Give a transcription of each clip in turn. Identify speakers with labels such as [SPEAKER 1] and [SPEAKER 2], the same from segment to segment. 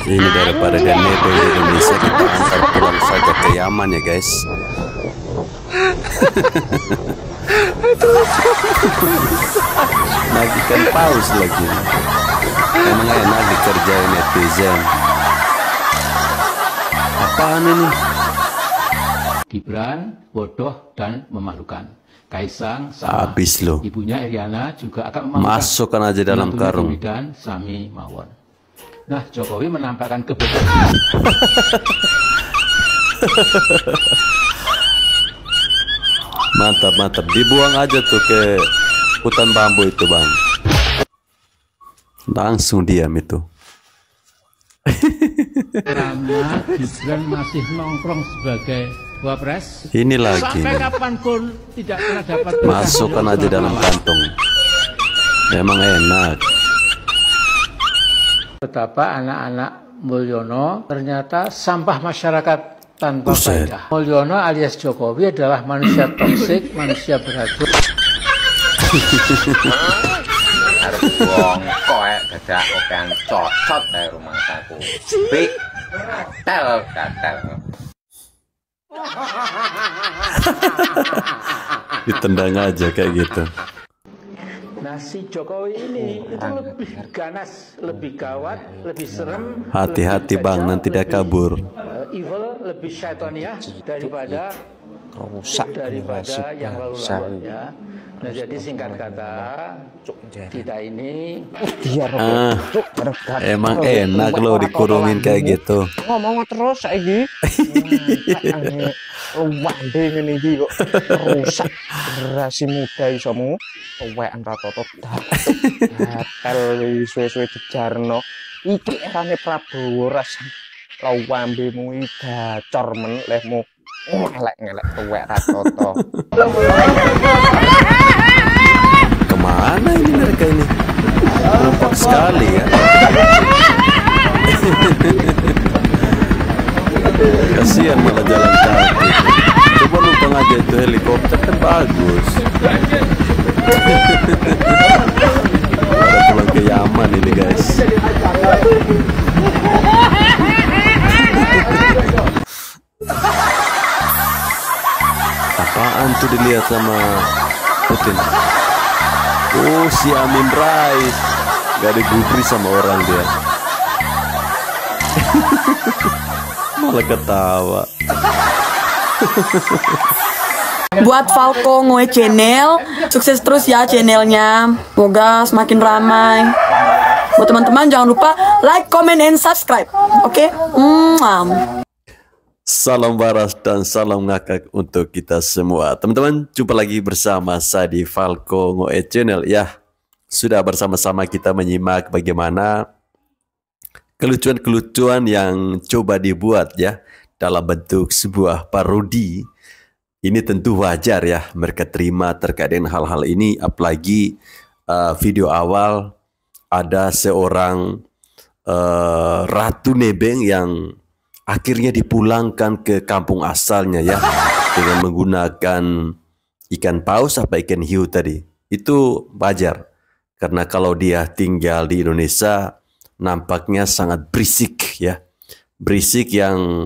[SPEAKER 1] Ini daripada dia nebeng di Indonesia, kita antar pulang saja ke Yaman ya guys. Nagikan paus lagi. Emang enak dikerjain netizen. Apaan ini?
[SPEAKER 2] Gibran bodoh dan memalukan. Kaisang sama
[SPEAKER 1] habis lo.
[SPEAKER 2] Ibunya Iriana juga akan memalukan.
[SPEAKER 1] Masukkan aja dalam karung.
[SPEAKER 2] Dan Sami Mawon. Nah, Jokowi menampakkan kebodohan.
[SPEAKER 1] Mantap, mantap. Dibuang aja tuh ke hutan bambu itu, Bang. Langsung diam itu.
[SPEAKER 2] Karena Gibran masih nongkrong sebagai wapres.
[SPEAKER 1] Ini lagi.
[SPEAKER 2] Sampai kapanpun tidak pernah dapat.
[SPEAKER 1] Masukkan aja dalam kantong. Memang enak.
[SPEAKER 2] Betapa anak-anak Mulyono ternyata sampah masyarakat tanpa faedah. Mulyono alias Jokowi adalah manusia toksik, manusia beracun.
[SPEAKER 3] Harus buang koek dadak okean cocot dari rumah saku. Bik, katel.
[SPEAKER 1] Ditendang aja kayak gitu.
[SPEAKER 2] Nah, si Jokowi ini itu lebih ganas, lebih gawat, lebih serem.
[SPEAKER 1] Hati-hati Bang, nanti dia kabur.
[SPEAKER 2] Evil, lebih syaitoniah daripada yang lalu-lalu ya. Nah, jadi singkat kata, kita ini
[SPEAKER 1] emang enak loh dikurungin kayak gitu.
[SPEAKER 3] Ngomong terus saiki. Wande ngene iki kok rusak generasi muda isomu. Wekan ra toto datel suwe-suwe dijarno. Iki erane Prabowo ras lawambemu iki gacor men lehmu. Ngelek-ngelek tuwek ra toto.
[SPEAKER 1] Kemana ini mereka ini? Kompak sekali ya. Kasihan malah jalan kaki. Coba numpang aja itu helikopter kan bagus. Ada pulang ke Yaman ini guys. Apaan tuh dilihat sama Putin? Oh, si Amin Rais. Gak digubris sama orang dia. Malah ketawa.
[SPEAKER 4] Buat Falco Ngoe Channel, sukses terus ya channelnya. Semoga semakin ramai. Buat teman-teman jangan lupa like, comment, and subscribe. Oke?
[SPEAKER 1] Salam waras dan salam ngakak untuk kita semua. Teman-teman, jumpa lagi bersama saya di Falco Ngoe Channel. Ya, sudah bersama-sama kita menyimak bagaimana kelucuan-kelucuan yang coba dibuat ya dalam bentuk sebuah parodi. Ini tentu wajar ya mereka terima terkait dengan hal-hal ini. Apalagi video awal ada seorang ratu nebeng yang akhirnya dipulangkan ke kampung asalnya ya dengan menggunakan ikan paus apa ikan hiu tadi. Itu wajar karena kalau dia tinggal di Indonesia nampaknya sangat berisik ya. Berisik yang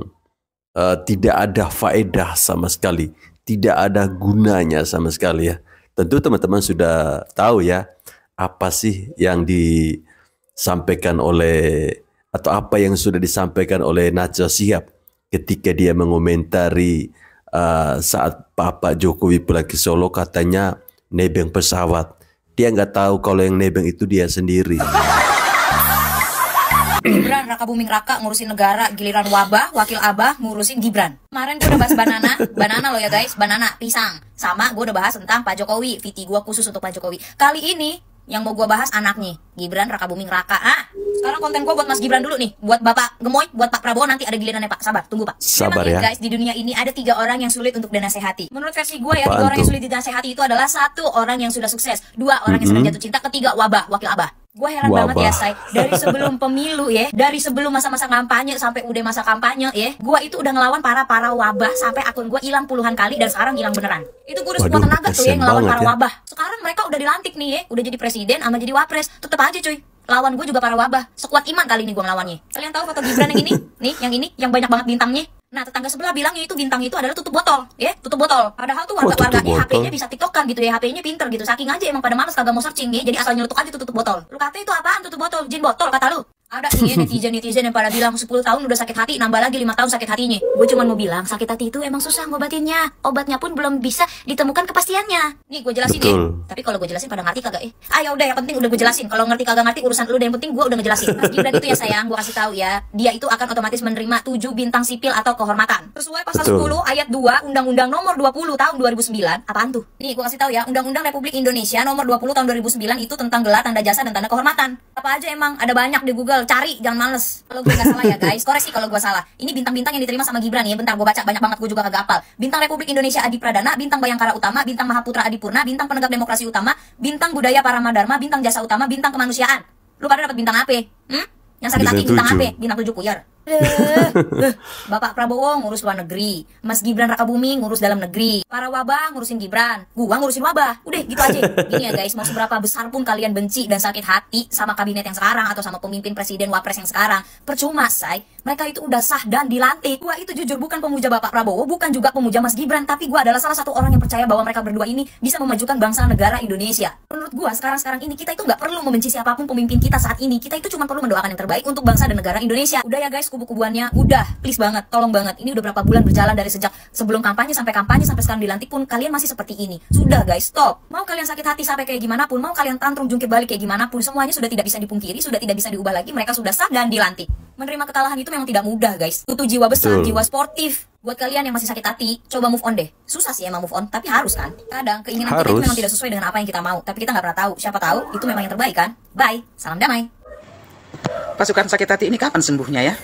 [SPEAKER 1] tidak ada faedah sama sekali, tidak ada gunanya sama sekali ya. Tentu teman-teman sudah tahu ya apa sih yang disampaikan oleh atau apa yang sudah disampaikan oleh Najwa Shihab ketika dia mengomentari saat Bapak Jokowi pulang ke Solo katanya nebeng pesawat. Dia nggak tahu kalau yang nebeng itu dia sendiri.
[SPEAKER 5] Gibran Raka Buming Raka ngurusin negara, giliran wabah, wakil abah ngurusin Gibran. Kemarin gue udah bahas banana loh ya guys, banana, pisang. Sama gue udah bahas tentang Pak Jokowi, VT gue khusus untuk Pak Jokowi. Kali ini yang mau gue bahas anaknya, Gibran Raka Buming Raka. Sekarang konten gue buat Mas Gibran dulu nih, buat Bapak Gemoy, buat Pak Prabowo nanti ada gilirannya Pak. Sabar, tunggu Pak.
[SPEAKER 1] Sabar
[SPEAKER 5] memang
[SPEAKER 1] ya
[SPEAKER 5] guys, di dunia ini ada 3 orang yang sulit untuk dinasehati. Menurut versi gue ya, 3 orang yang sulit dinasehati itu adalah 1 orang yang sudah sukses, 2 orang yang sudah jatuh cinta, ketiga wabah, wakil abah. Gue heran banget ya, Say. Dari sebelum pemilu ya, dari sebelum masa-masa kampanye sampai udah masa kampanye ya, gue itu udah ngelawan para wabah sampai akun gue hilang puluhan kali dan sekarang hilang beneran. Itu gue udah sekuat tenaga tuh ya ngelawan para wabah. Sekarang mereka udah dilantik nih ya, udah jadi presiden sama jadi wapres, tetep aja cuy. Lawan gue juga para wabah. Sekuat iman kali ini gue ngelawannya. Kalian tahu foto Gibran yang ini? Nih, yang banyak banget bintangnya. Nah, tetangga sebelah bilangnya itu bintang itu adalah tutup botol, ya, tutup botol. Padahal tuh warga-warganya HP-nya bisa TikTokan gitu ya, HP-nya pinter gitu. Saking aja emang pada males kagak mau searching ya, jadi asal nyeletuk aja tutup botol. Lu kata itu apaan tutup botol? Jin botol kata lu. Ada nih netizen yang pada bilang 10 tahun udah sakit hati, nambah lagi 5 tahun sakit hatinya. Gue cuma mau bilang sakit hati itu emang susah ngobatinnya. Obatnya pun belum bisa ditemukan kepastiannya. Nih gue jelasin ya. Tapi kalau gue jelasin pada ngerti kagak ya? Udah yang penting udah gue jelasin. Kalau ngerti kagak ngerti urusan lu deh, yang penting gue udah ngejelasin. Mas Gibran itu ya sayang, gue kasih tahu ya. Dia itu akan otomatis menerima 7 bintang sipil atau kehormatan. Sesuai pasal 10 ayat 2 Undang-Undang nomor 20 tahun 2009. Apaan tuh? Nih gue kasih tahu ya. Undang-Undang Republik Indonesia nomor 20 tahun 2009 itu tentang gelar, tanda jasa dan tanda kehormatan. Apa aja emang ada banyak di Google, cari, jangan males. Kalau gue nggak salah ya guys, koreksi kalau gue salah. Ini bintang-bintang yang diterima sama Gibran ya. Bentar gue baca, banyak banget gue juga kagak hafal. Bintang Republik Indonesia Adi Pradana, bintang Bayangkara Utama, bintang Mahaputra Adipurna, bintang Penegak Demokrasi Utama, bintang Budaya Paramadharma, bintang Jasa Utama, bintang Kemanusiaan. Lu pada dapat bintang apa? Yang sakit hati bintang apa? Bintang 7 kuyar. Bapak Prabowo ngurus luar negeri, Mas Gibran Rakabuming ngurus dalam negeri, para wabah ngurusin Gibran, gua ngurusin wabah. Udah gitu aja. Gini ya guys, mau seberapa besar pun kalian benci dan sakit hati sama kabinet yang sekarang atau sama pemimpin presiden wapres yang sekarang, percuma say. Mereka itu udah sah dan dilantik. Gua itu jujur bukan pemuja Bapak Prabowo, bukan juga pemuja Mas Gibran, tapi gua adalah salah satu orang yang percaya bahwa mereka berdua ini bisa memajukan bangsa negara Indonesia. Menurut gua sekarang ini kita itu nggak perlu membenci siapapun pemimpin kita saat ini. Kita itu cuma perlu mendoakan yang terbaik untuk bangsa dan negara Indonesia. Udah ya guys, kubu-kubuannya udah, please banget, tolong banget. Ini udah berapa bulan berjalan dari sejak sebelum kampanye sampai sekarang dilantik pun kalian masih seperti ini. Sudah guys, stop. Mau kalian sakit hati sampai kayak gimana pun, mau kalian tantrum jungkir balik kayak gimana pun, semuanya sudah tidak bisa dipungkiri, sudah tidak bisa diubah lagi. Mereka sudah sah dan dilantik. Menerima kekalahan itu memang tidak mudah guys. Butuh jiwa besar, jiwa sportif. Buat kalian yang masih sakit hati, coba move on deh. Susah sih emang move on, tapi harus kan. Kadang keinginan kita itu memang tidak sesuai dengan apa yang kita mau, tapi kita nggak pernah tahu. Siapa tahu itu memang yang terbaik kan. Bye, salam damai.
[SPEAKER 6] Pasukan sakit hati ini kapan sembuhnya ya?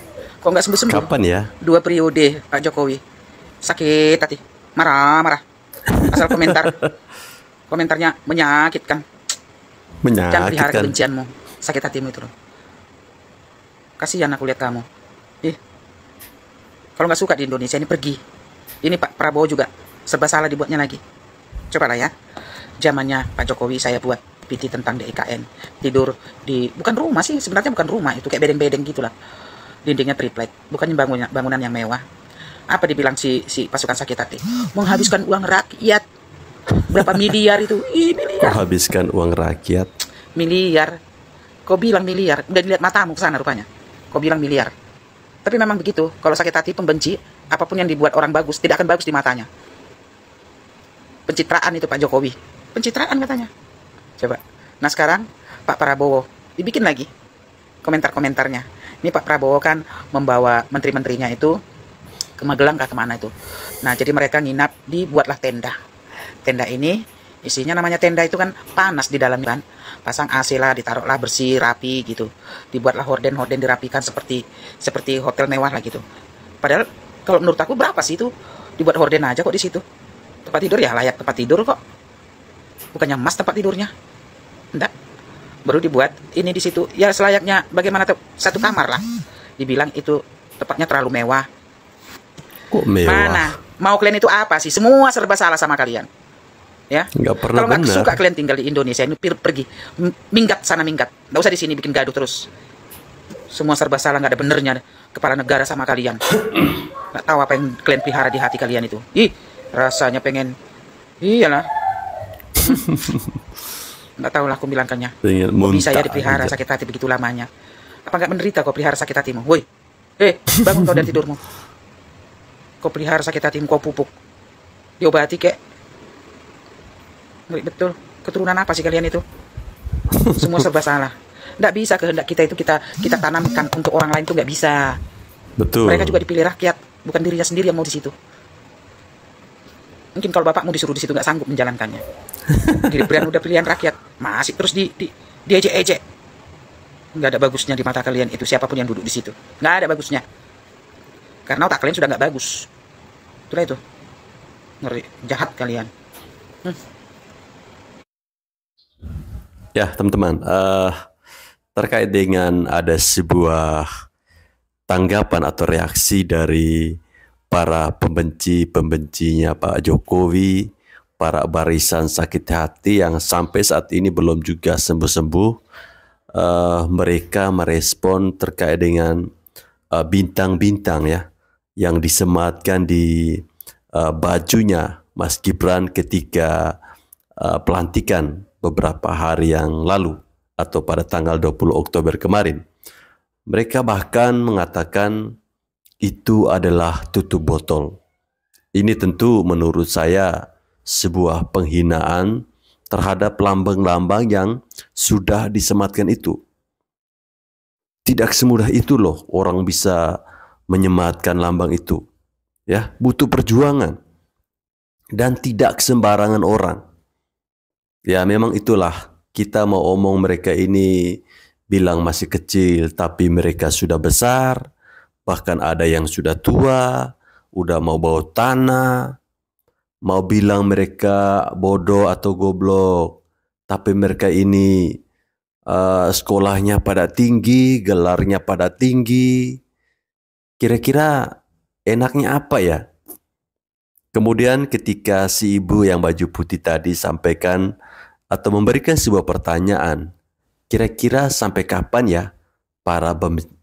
[SPEAKER 6] Kok nggak sembuh-sembuh?
[SPEAKER 1] Kapan ya?
[SPEAKER 6] 2 periode Pak Jokowi. Sakit hati. Marah-marah. Asal komentarnya menyakitkan. Jangan pelihara kebencianmu. Sakit hatimu itu loh. Kasihan aku lihat kamu. Kalau nggak suka di Indonesia ini pergi. Ini Pak Prabowo juga serba salah dibuatnya lagi. Cobalah ya. Zamannya Pak Jokowi saya buat PT tentang DIKN. Tidur di, bukan rumah sih, sebenarnya bukan rumah. Itu kayak bedeng-bedeng gitulah. Dindingnya triplek, bukannya bangunan yang mewah. Apa dibilang si pasukan sakit hati? Menghabiskan uang rakyat. Berapa miliar itu? Miliar.
[SPEAKER 1] Menghabiskan uang rakyat.
[SPEAKER 6] Miliar. Kau bilang miliar, udah dilihat matamu ke sana rupanya. Kau bilang miliar. Tapi memang begitu, kalau sakit hati pembenci, apapun yang dibuat orang bagus, tidak akan bagus di matanya. Pencitraan itu Pak Jokowi. Pencitraan katanya. Coba. Nah sekarang, Pak Prabowo, dibikin lagi komentar-komentarnya. Ini Pak Prabowo kan membawa menteri-menterinya itu ke Magelang kah kemana itu. Nah jadi mereka nginap, dibuatlah tenda. Tenda ini, isinya namanya tenda itu kan panas di dalam kan. Pasang AC lah, ditaruhlah bersih, rapi gitu. Dibuatlah horden-horden dirapikan seperti hotel mewah lah gitu. Padahal kalau menurut aku berapa sih itu dibuat horden aja kok di situ. Tempat tidur ya layak tempat tidur kok. Bukannya emas tempat tidurnya. Enggak. Baru dibuat ini di situ. Ya selayaknya bagaimana tuh satu kamar lah. Dibilang itu tempatnya terlalu mewah.
[SPEAKER 1] Kok mewah?
[SPEAKER 6] Mana? Mau kalian itu apa sih? Semua serba salah sama kalian. Ya,
[SPEAKER 1] nggak pernah.
[SPEAKER 6] Kalau nggak suka kalian tinggal di Indonesia ini pergi, minggat sana minggat, nggak usah di sini bikin gaduh terus. Semua serba salah, nggak ada benernya kepala negara sama kalian. Nggak tahu apa yang kalian pelihara di hati kalian itu. Rasanya pengen, iyalah. Nggak tahu lah aku bilangkannya. Bisa ya dipelihara sakit hati begitu lamanya. Apa nggak menderita kau pelihara sakit hatimu? Woi, bangun kau dari tidurmu. Kau pelihara sakit hatimu, kau pupuk, diobati kek. Betul, keturunan apa sih kalian itu? Semua serba salah. Nggak bisa kehendak kita itu kita tanamkan untuk orang lain itu nggak bisa.
[SPEAKER 1] Betul.
[SPEAKER 6] Mereka juga dipilih rakyat, bukan dirinya sendiri yang mau di situ. Mungkin kalau bapakmu disuruh di situ nggak sanggup menjalankannya. Gibran udah pilihan rakyat, masih terus diejek-ejek. Nggak ada bagusnya di mata kalian itu siapapun yang duduk di situ. Nggak ada bagusnya. Karena otak kalian sudah nggak bagus. Itulah itu. Ngeri, jahat kalian.
[SPEAKER 1] Ya teman-teman, terkait dengan ada sebuah tanggapan atau reaksi dari para pembenci-pembencinya Pak Jokowi, para barisan sakit hati yang sampai saat ini belum juga sembuh-sembuh. Mereka merespon terkait dengan bintang-bintang ya yang disematkan di bajunya Mas Gibran ketika pelantikan beberapa hari yang lalu atau pada tanggal 20 Oktober kemarin. Mereka bahkan mengatakan itu adalah tutup botol. Ini tentu menurut saya sebuah penghinaan terhadap lambang-lambang yang sudah disematkan itu. Tidak semudah itu loh orang bisa menyematkan lambang itu. Ya, butuh perjuangan dan tidak sembarangan orang. Ya, memang itulah, kita mau omong mereka ini bilang masih kecil tapi mereka sudah besar, bahkan ada yang sudah tua, udah mau bawa tanah, mau bilang mereka bodoh atau goblok, tapi mereka ini sekolahnya pada tinggi, gelarnya pada tinggi. Kira-kira enaknya apa ya? Kemudian ketika si ibu yang baju putih tadi sampaikan atau memberikan sebuah pertanyaan, kira-kira sampai kapan ya para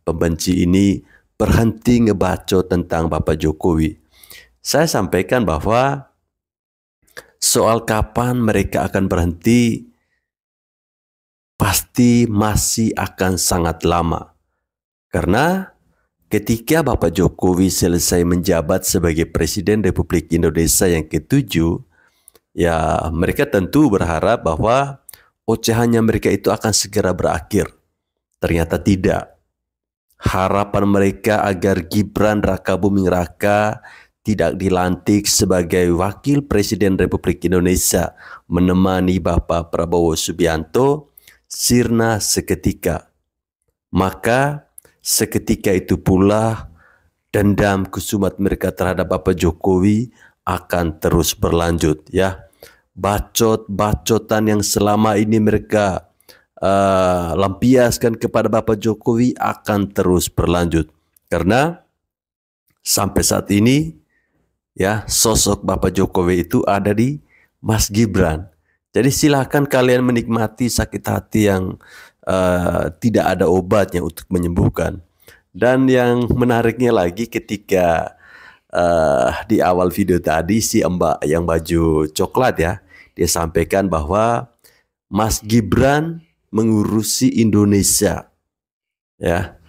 [SPEAKER 1] pembenci ini berhenti ngebaco tentang Bapak Jokowi? Saya sampaikan bahwa soal kapan mereka akan berhenti pasti masih akan sangat lama. Karena ketika Bapak Jokowi selesai menjabat sebagai Presiden Republik Indonesia yang ke-7, ya mereka tentu berharap bahwa ocehannya mereka itu akan segera berakhir. Ternyata tidak. Harapan mereka agar Gibran Rakabuming Raka tidak dilantik sebagai Wakil Presiden Republik Indonesia menemani Bapak Prabowo Subianto sirna seketika. Maka seketika itu pula dendam kusumat mereka terhadap Bapak Jokowi akan terus berlanjut ya. Bacot-bacotan yang selama ini mereka lampiaskan kepada Bapak Jokowi akan terus berlanjut. Karena sampai saat ini ya sosok Bapak Jokowi itu ada di Mas Gibran. Jadi silakan kalian menikmati sakit hati yang tidak ada obatnya untuk menyembuhkan. Dan yang menariknya lagi ketika di awal video tadi si Mbak yang baju coklat ya, dia sampaikan bahwa Mas Gibran mengurusi Indonesia. Ya.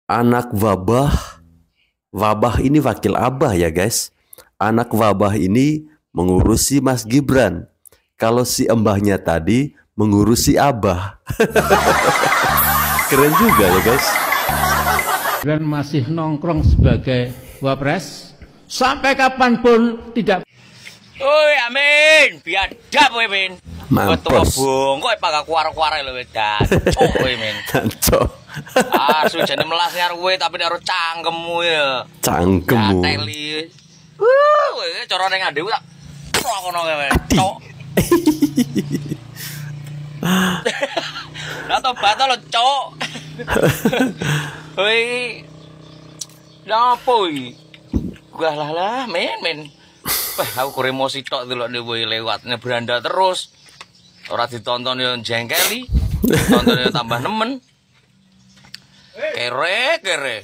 [SPEAKER 1] Anak wabah ini wakil abah ya guys. Anak wabah ini mengurusi Mas Gibran. Kalau si mbahnya tadi mengurusi abah. Keren juga ya guys.
[SPEAKER 2] Dan masih nongkrong sebagai wapres sampai kapanpun tidak.
[SPEAKER 7] Oi amin, biadab kowe men.
[SPEAKER 1] Mampus.
[SPEAKER 7] Bongko pagak kuar-kuare lho dancuk kowe men.
[SPEAKER 1] Dancuk.
[SPEAKER 7] Asu jane melas karo kowe tapi nek karo cangkemmu ya.
[SPEAKER 1] Cangkemmu.
[SPEAKER 7] Teli. Kowe cara ning ngandheku tak ngono kowe. Cok. Lah tobat lo cok. Hoi. Lapo iki? Gua lah men. Wah, aku kurang emosi tok delokne kowe lewatnya beranda terus. Ora ditonton yo jengkeli. Tonton yo tambah nemen. Kere.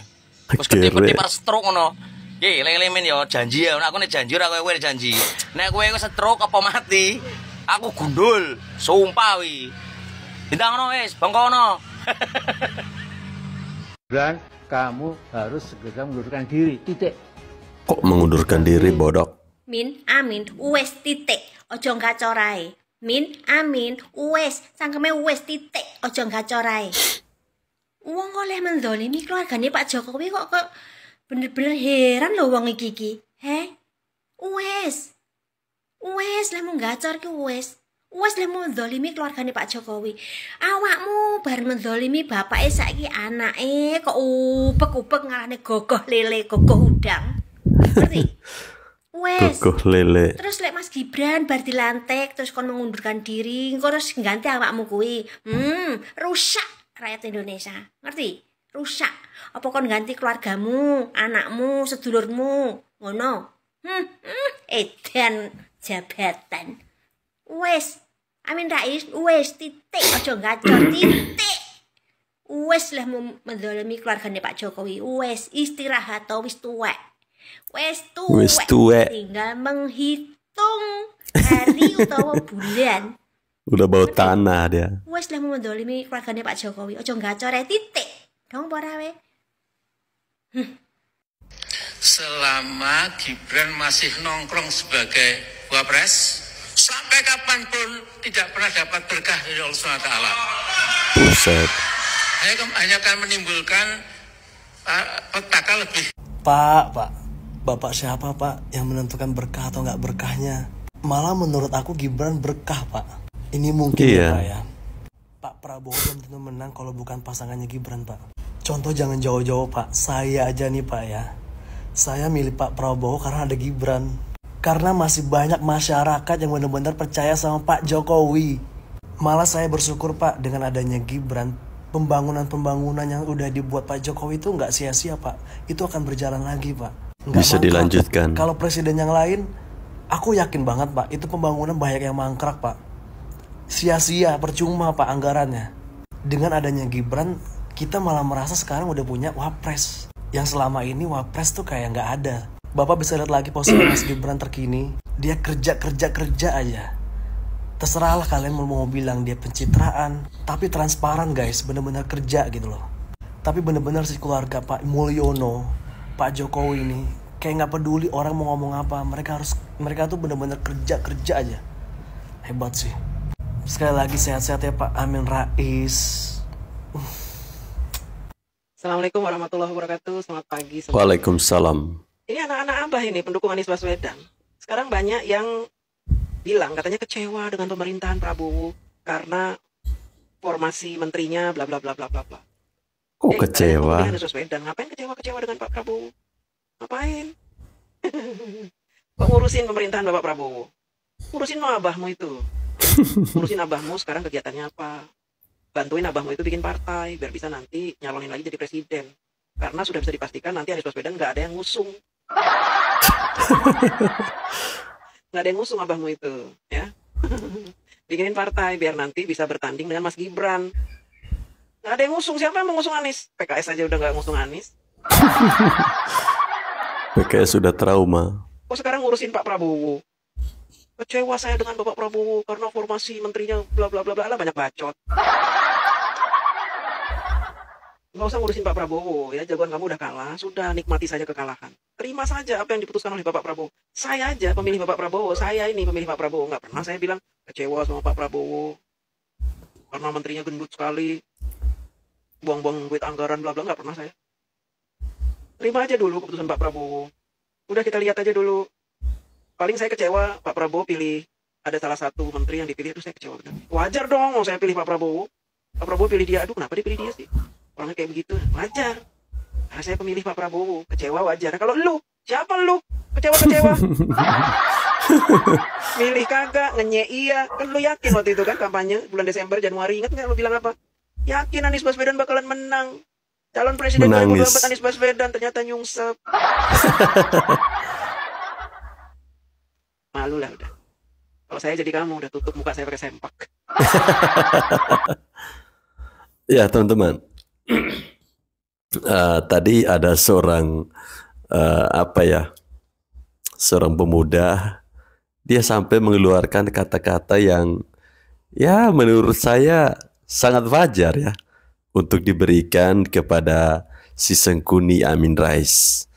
[SPEAKER 7] Wis ketip-ketip stroke ngono. Ye, lele men yo janji ya, aku nek janji ora kowe janji. Nek kowe wis stroke apa mati, aku gundul, sumpah wi. Bintang ngono wis, bangkono.
[SPEAKER 2] Dan kamu harus segera mengundurkan diri. Titik.
[SPEAKER 1] Kok mengundurkan diri bodoh?
[SPEAKER 8] Min, amin, wes titik. Ojo ngacorai. Min, amin, wes. Sangkeme wes titik. Ojo ngacorai. Wong oleh mendolimi keluargane Pak Jokowi kok bener-bener heran loh wong iki. He? Wes lemu gacor ki wes lemu mendolimi keluargane Pak Jokowi. Awakmu bar mendolimi bapake saiki anake kok upek-upek ngarane gogoh lele, gogoh udang. Ngerti? Wes.
[SPEAKER 1] Kukuh lele.
[SPEAKER 8] Terus lek Mas Gibran bar dilantik terus kon mengundurkan diri, engko terus ngganti awakmu kuwi. Rusak rakyat Indonesia. Ngerti? Rusak. Apa kon ganti keluargamu, anakmu, sedulurmu, ngono. Edan jabatan. Wes. Amin Rais, wes titik aja gacor titik. Wes lah mendolimi keluargane Pak Jokowi. Wes istirahat to wis tuwek. Wes tuwek. Tinggal menghitung hari utawa bulan.
[SPEAKER 1] Udah bau tanah dia.
[SPEAKER 8] Wes lah mendolimi keluargane Pak Jokowi. Aja gacor titik. Dong ora we.
[SPEAKER 9] Selama Gibran masih nongkrong sebagai wapres, sampai kapanpun tidak pernah dapat berkah dari Allah SWT.
[SPEAKER 1] Buset.
[SPEAKER 9] Hanya akan menimbulkan petaka lebih.
[SPEAKER 10] Pak, Bapak siapa Pak yang menentukan berkah atau nggak berkahnya? Malah menurut aku Gibran berkah Pak. Ini mungkin ya Pak ya. Pak Prabowo belum tentu menang kalau bukan pasangannya Gibran Pak. Contoh jangan jauh-jauh Pak. Saya aja nih Pak ya. Saya milih Pak Prabowo karena ada Gibran. Karena masih banyak masyarakat yang benar-benar percaya sama Pak Jokowi. Malah saya bersyukur Pak dengan adanya Gibran. Pembangunan yang udah dibuat Pak Jokowi itu nggak sia-sia Pak. Itu akan berjalan lagi Pak. Nggak
[SPEAKER 1] bisa
[SPEAKER 10] mangkrak.
[SPEAKER 1] Dilanjutkan.
[SPEAKER 10] Kalau presiden yang lain, aku yakin banget Pak. Itu pembangunan banyak yang mangkrak Pak. Sia-sia, percuma Pak anggarannya. Dengan adanya Gibran, kita malah merasa sekarang udah punya wapres. Yang selama ini wapres tuh kayak nggak ada. Bapak bisa lihat lagi postingan Mas Gibran terkini. Dia kerja aja. Terserahlah kalian mau bilang dia pencitraan, tapi transparan guys, bener-bener kerja gitu loh. Tapi bener-bener si keluarga Pak Mulyono, Pak Jokowi ini kayak nggak peduli orang mau ngomong apa, mereka tuh bener-bener kerja aja. Hebat sih. Sekali lagi sehat-sehat ya Pak Amin Rais.
[SPEAKER 6] Assalamualaikum warahmatullahi wabarakatuh. Selamat pagi semua.
[SPEAKER 1] Waalaikumsalam.
[SPEAKER 6] Ini anak-anak Abah ini pendukung Anies Baswedan. Sekarang banyak yang bilang katanya kecewa dengan pemerintahan Prabowo karena formasi menterinya bla bla bla bla bla bla.
[SPEAKER 1] Kok kecewa?
[SPEAKER 6] Anies Baswedan ngapain kecewa dengan Pak Prabowo? Ngapain? Kok ngurusin pemerintahan Bapak Prabowo? Ngurusin mau abahmu itu. Ngurusin abahmu sekarang kegiatannya apa? Bantuin abahmu itu bikin partai biar bisa nanti nyalonin lagi jadi presiden. Karena sudah bisa dipastikan nanti Anies Baswedan nggak ada yang ngusung. Nggak ada yang ngusung abahmu itu, ya. Bikinin partai biar nanti bisa bertanding dengan Mas Gibran. Nggak ada yang ngusung, siapa yang mau ngusung Anies? PKS aja udah nggak ngusung Anies.
[SPEAKER 1] PKS sudah trauma.
[SPEAKER 6] Kok sekarang ngurusin Pak Prabowo? Kecewa saya dengan Bapak Prabowo karena formasi menterinya bla bla bla bla, banyak bacot. Nggak usah ngurusin Pak Prabowo ya, jagoan kamu udah kalah, sudah nikmati saja kekalahan. Terima saja apa yang diputuskan oleh Bapak Prabowo. Saya aja pemilih Bapak Prabowo, saya ini pemilih Pak Prabowo. Nggak pernah saya bilang kecewa sama Pak Prabowo karena menterinya gendut sekali, buang-buang duit anggaran bla bla, nggak pernah saya. Terima aja dulu keputusan Pak Prabowo. Udah kita lihat aja dulu. Paling saya kecewa Pak Prabowo pilih, ada salah satu menteri yang dipilih itu saya kecewa benar. Wajar dong saya pilih Pak Prabowo. Pak Prabowo pilih dia, aduh kenapa dia pilih dia sih? Orangnya kayak begitu, wajar. Nah, saya pemilih Pak Prabowo, kecewa wajar. Kalau lu, siapa lu? Kecewa-kecewa. Milih kagak, ngenye iya. Kan lu yakin waktu itu kan kampanye bulan Desember, Januari. Ingat nggak lu bilang apa? Yakin Anies Baswedan bakalan menang. Calon presiden 2024 Anies Baswedan, ternyata nyungsep. Malu lah udah. Kalau saya jadi kamu, udah tutup muka saya pakai sempak.
[SPEAKER 1] Ya teman-teman. Tadi ada seorang seorang pemuda, dia sampai mengeluarkan kata-kata yang ya menurut saya sangat wajar ya untuk diberikan kepada si Sengkuni Amin Rais.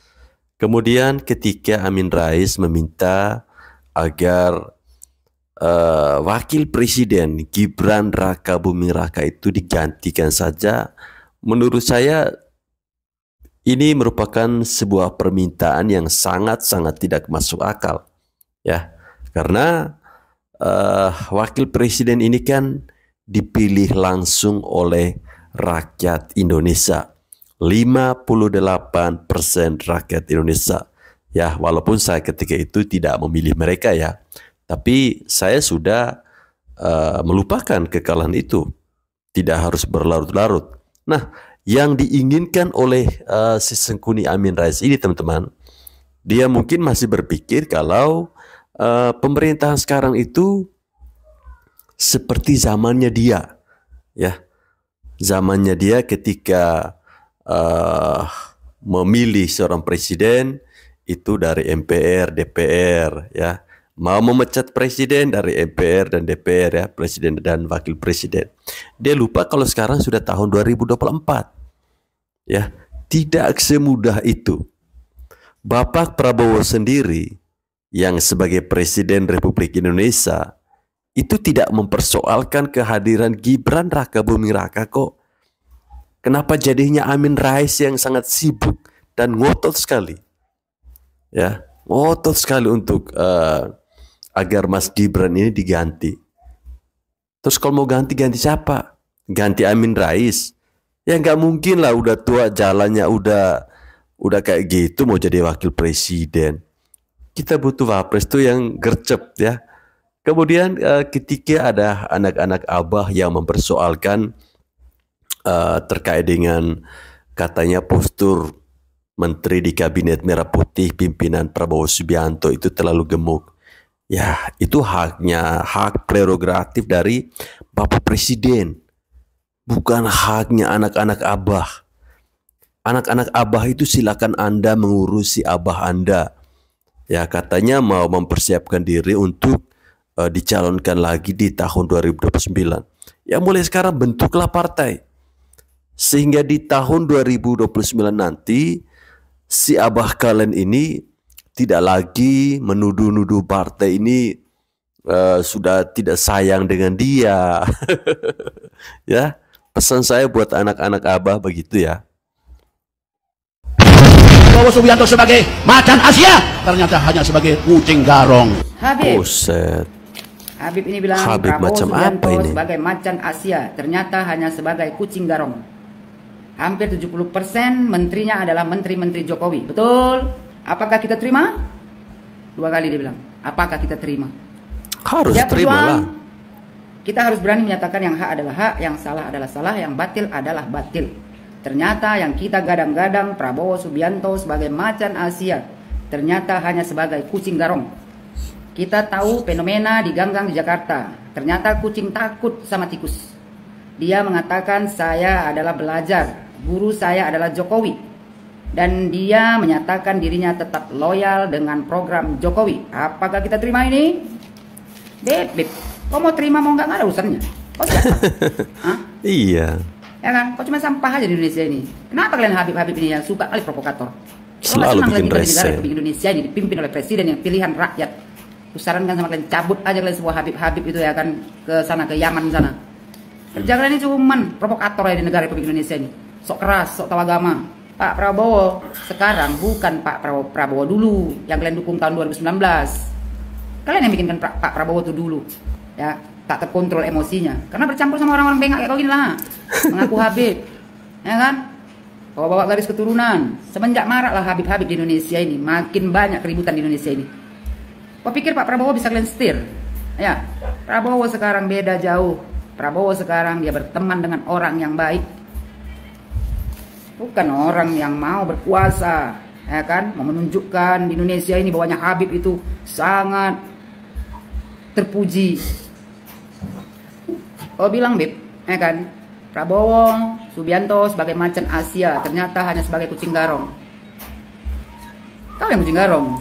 [SPEAKER 1] Kemudian ketika Amin Rais meminta agar wakil presiden Gibran Raka Buming Raka itu digantikan saja, menurut saya ini merupakan sebuah permintaan yang sangat-sangat tidak masuk akal ya, karena wakil presiden ini kan dipilih langsung oleh rakyat Indonesia. 58% rakyat Indonesia Ya, walaupun saya ketika itu tidak memilih mereka ya, tapi saya sudah melupakan kekalahan itu. Tidak harus berlarut-larut. Nah, yang diinginkan oleh si Sengkuni Amin Rais ini teman-teman, dia mungkin masih berpikir kalau pemerintahan sekarang itu seperti zamannya dia, ya, zamannya dia ketika memilih seorang presiden itu dari MPR, DPR, ya. Mau memecat presiden dari MPR dan DPR, ya, presiden dan wakil presiden. Dia lupa kalau sekarang sudah tahun 2024. Ya, tidak semudah itu. Bapak Prabowo sendiri yang sebagai Presiden Republik Indonesia itu tidak mempersoalkan kehadiran Gibran Rakabuming Raka kok. Kenapa jadinya Amin Rais yang sangat sibuk dan ngotot sekali? Ya, ngotot sekali untuk agar Mas Gibran ini diganti. Terus kalau mau ganti siapa? Ganti Amin Rais? Ya nggak mungkin lah, udah tua jalannya, udah kayak gitu mau jadi wakil presiden. Kita butuh wapres tuh yang gercep ya. Kemudian ketika ada anak-anak abah yang mempersoalkan terkait dengan katanya postur menteri di kabinet merah putih pimpinan Prabowo Subianto itu terlalu gemuk. Ya, itu hak prerogatif dari Bapak Presiden. Bukan haknya anak-anak abah. Anak-anak abah itu silakan Anda mengurusi abah Anda. Ya, katanya mau mempersiapkan diri untuk dicalonkan lagi di tahun 2029. Ya, mulai sekarang bentuklah partai. Sehingga di tahun 2029 nanti si abah kalian ini tidak lagi menuduh-nuduh partai ini sudah tidak sayang dengan dia. Ya, pesan saya buat anak-anak abah begitu ya.
[SPEAKER 11] Prabowo Subianto sebagai macan Asia ternyata hanya sebagai kucing garong.
[SPEAKER 12] Habib.
[SPEAKER 1] Buset.
[SPEAKER 12] Habib ini bilang
[SPEAKER 1] Habib
[SPEAKER 12] Prabowo
[SPEAKER 1] macam
[SPEAKER 12] Subianto
[SPEAKER 1] apa ini?
[SPEAKER 12] sebagai macan Asia ternyata hanya sebagai kucing garong. Hampir 70% menterinya adalah menteri-menteri Jokowi. Betul? Apakah kita terima? 2 kali dia bilang. Apakah kita terima?
[SPEAKER 1] Harus terima lah.
[SPEAKER 12] Kita harus berani menyatakan yang hak adalah hak, yang salah adalah salah, yang batil adalah batil. Ternyata yang kita gadang-gadang Prabowo Subianto sebagai macan Asia ternyata hanya sebagai kucing garong. Kita tahu fenomena di gang-gang di Jakarta. Ternyata kucing takut sama tikus. Dia mengatakan saya adalah belajar, guru saya adalah Jokowi. Dan dia menyatakan dirinya tetap loyal dengan program Jokowi. Apakah kita terima ini? Beb, kau mau terima mau nggak ada urusannya. Kau siapa? Hah?
[SPEAKER 1] Iya.
[SPEAKER 12] Ya kan? Kau cuma sampah aja di Indonesia ini. Kenapa kalian Habib-Habib ini yang suka kali provokator?
[SPEAKER 1] Selalu bikin rese.
[SPEAKER 12] Negara Republik Indonesia ini dipimpin oleh presiden yang pilihan rakyat. Kusarankan sama kalian cabut aja kalian semua Habib-Habib itu ya kan ke sana ke Yaman sana. Kerja kalian ini cuman provokator ya di negara Republik Indonesia ini. Sok keras, sok tahu agama. Pak Prabowo sekarang bukan Pak Prabowo dulu yang kalian dukung tahun 2019. Kalian yang bikinkan Pak Prabowo itu dulu. Ya, tak terkontrol emosinya. Karena bercampur sama orang-orang bengak kayak kau gini lah. Mengaku Habib. Ya kan? Bawa-bawa garis keturunan. Semenjak marak lah Habib-Habib di Indonesia ini. Makin banyak keributan di Indonesia ini. Kau pikir Pak Prabowo bisa kalian setir? Ya, Prabowo sekarang beda jauh. Prabowo sekarang dia berteman dengan orang yang baik. Bukan orang yang mau berkuasa, ya kan? Mau menunjukkan di Indonesia ini bahwanya Habib itu sangat terpuji. Kau bilang Bib, ya kan? Prabowo Subianto sebagai macan Asia ternyata hanya sebagai kucing garong. Kau yang kucing garong.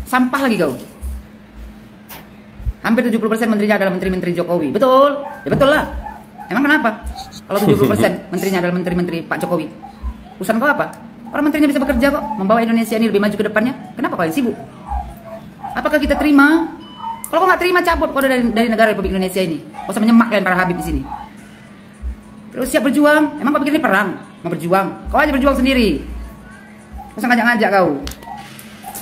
[SPEAKER 12] Sampah lagi kau. Hampir 70% menterinya adalah menteri-menteri Jokowi. Betul? Ya betul lah. Emang kenapa? Kalau 70% menterinya adalah menteri-menteri Pak Jokowi. Urusan kau apa? Orang menterinya bisa bekerja kok, membawa Indonesia ini lebih maju ke depannya. Kenapa kalian sibuk? Apakah kita terima? Kalau kau nggak terima cabut kau dari negara Republik Indonesia ini. Kau usah menyemak kalian para Habib di sini. Terus siap berjuang? Emang kau pikir ini perang? Mau berjuang? Kau aja berjuang sendiri. Kau usah ngajak-ngajak kau.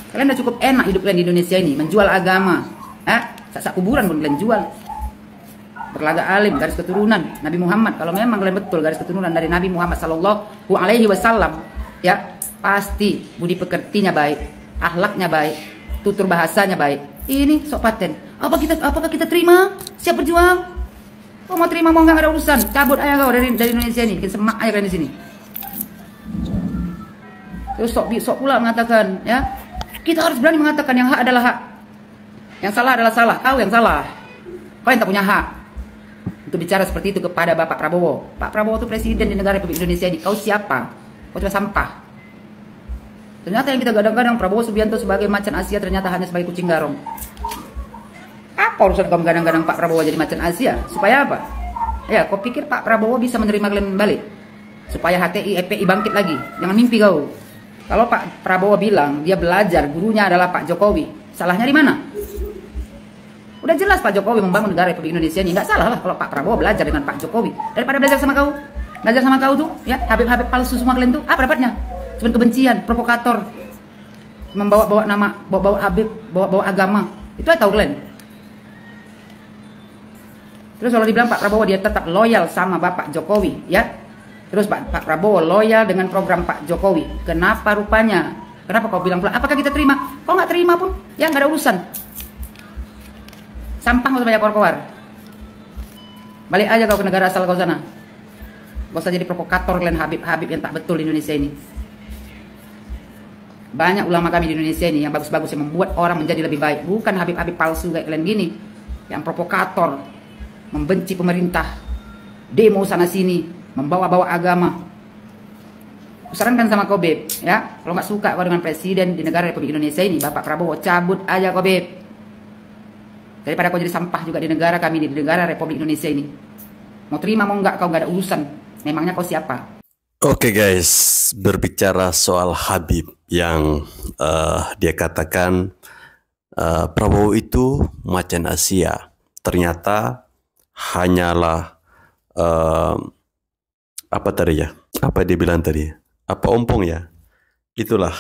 [SPEAKER 12] Kalian udah cukup enak hidup kalian di Indonesia ini, menjual agama. Sak kuburan pun kalian jual. Berlaga alim, garis keturunan Nabi Muhammad. Kalau memang kalian betul garis keturunan dari Nabi Muhammad Sallallahu Alaihi Wasallam, ya pasti budi pekertinya baik, akhlaknya baik, tutur bahasanya baik. Ini sok paten. Apakah kita terima? Siap berjuang? Kau mau terima mau nggak ada urusan? Cabut aja kau dari Indonesia ini, bikin semak aja kalian di sini. Terus sok pula mengatakan, ya kita harus berani mengatakan yang hak adalah hak, yang salah adalah salah. Kau yang salah, kau yang tak punya hak untuk bicara seperti itu kepada Bapak Prabowo. Pak Prabowo itu presiden di negara Republik Indonesia ini. Kau siapa? Kau cuma sampah. Ternyata yang kita gadang-gadang Prabowo Subianto sebagai macan Asia ternyata hanya sebagai kucing garong. Apa urusan kau gadang-gadang Pak Prabowo jadi macan Asia? Supaya apa? Ya, kau pikir Pak Prabowo bisa menerima kalian balik? Supaya HTI, FPI bangkit lagi? Jangan mimpi kau. Kalau Pak Prabowo bilang dia belajar, gurunya adalah Pak Jokowi, salahnya di mana? Udah jelas Pak Jokowi membangun negara Republik Indonesia ini. Nggak salah lah kalau Pak Prabowo belajar dengan Pak Jokowi. Daripada belajar sama kau. Belajar sama kau tuh, ya Habib-Habib palsu semua kalian tuh. Apa dapatnya? Cuma kebencian, provokator. Membawa-bawa nama, bawa-bawa Habib, bawa-bawa agama. Itu aja tahu kalian. Terus kalau dibilang Pak Prabowo dia tetap loyal sama Bapak Jokowi, ya. Terus Pak Prabowo loyal dengan program Pak Jokowi. Kenapa rupanya? Kenapa kau bilang pula? Apakah kita terima? Kau nggak terima pun, ya nggak ada urusan. Sampah nggak usah banyak keluar. Balik aja kau ke negara asal kau sana. Gak usah jadi provokator kalian Habib-Habib yang tak betul di Indonesia ini. Banyak ulama kami di Indonesia ini yang bagus-bagus yang membuat orang menjadi lebih baik. Bukan Habib-Habib palsu kayak kalian gini. Yang provokator, membenci pemerintah, demo sana sini, membawa-bawa agama. Kusarankan sama kau Beb, ya. Kalau nggak suka kau dengan presiden di negara Republik Indonesia ini, Bapak Prabowo, cabut aja kau Beb. Daripada kau jadi sampah juga di negara kami, di negara Republik Indonesia ini. Mau terima mau nggak kau nggak ada urusan. Memangnya kau siapa?
[SPEAKER 1] Oke guys, berbicara soal Habib yang dia katakan Prabowo itu macan Asia. Ternyata hanyalah apa tadi ya? Apa dia bilang tadi? Apa ompong ya? Itulah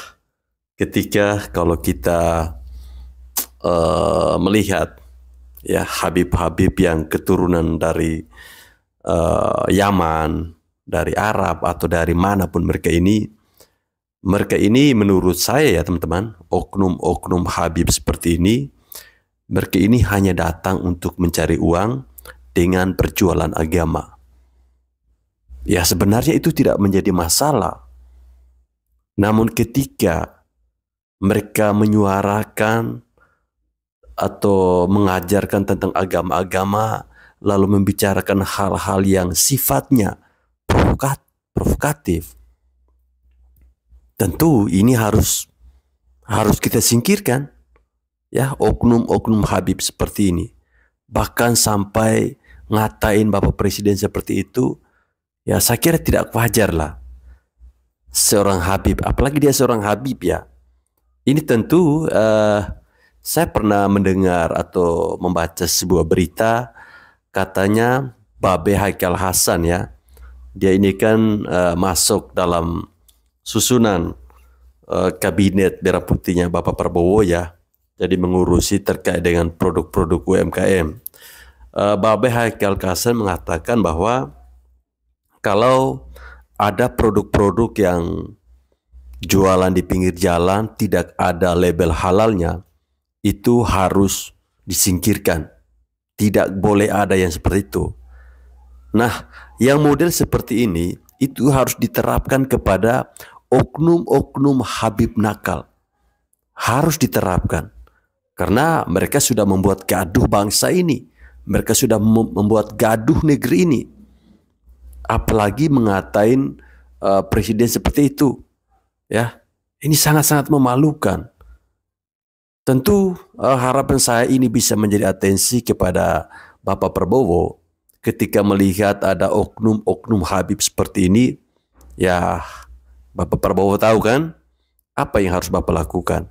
[SPEAKER 1] ketika kalau kita melihat ya Habib-Habib yang keturunan dari Yaman, dari Arab atau dari manapun mereka ini menurut saya ya teman-teman, oknum-oknum Habib seperti ini, mereka ini hanya datang untuk mencari uang dengan perjualan agama. Ya sebenarnya itu tidak menjadi masalah. Namun ketika mereka menyuarakan atau mengajarkan tentang agama-agama, lalu membicarakan hal-hal yang sifatnya provokatif, tentu ini harus kita singkirkan. Ya, oknum-oknum Habib seperti ini. Bahkan sampai ngatain Bapak Presiden seperti itu, ya saya kira tidak wajar lah. Seorang Habib, apalagi dia seorang Habib ya. Ini tentu saya pernah mendengar atau membaca sebuah berita, katanya Babe Haikal Hasan ya, dia ini kan masuk dalam susunan kabinet merah putihnya Bapak Prabowo ya, jadi mengurusi terkait dengan produk-produk UMKM. Babe Haikal Hasan mengatakan bahwa kalau ada produk-produk yang jualan di pinggir jalan tidak ada label halalnya, itu harus disingkirkan. Tidak boleh ada yang seperti itu. Nah, yang model seperti ini itu harus diterapkan kepada oknum-oknum Habib nakal. Harus diterapkan. Karena mereka sudah membuat gaduh bangsa ini. Mereka sudah membuat gaduh negeri ini. Apalagi mengatain presiden seperti itu. Ya, ini sangat-sangat memalukan. Tentu harapan saya ini bisa menjadi atensi kepada Bapak Prabowo ketika melihat ada oknum-oknum Habib seperti ini. Ya, Bapak Prabowo tahu kan apa yang harus Bapak lakukan.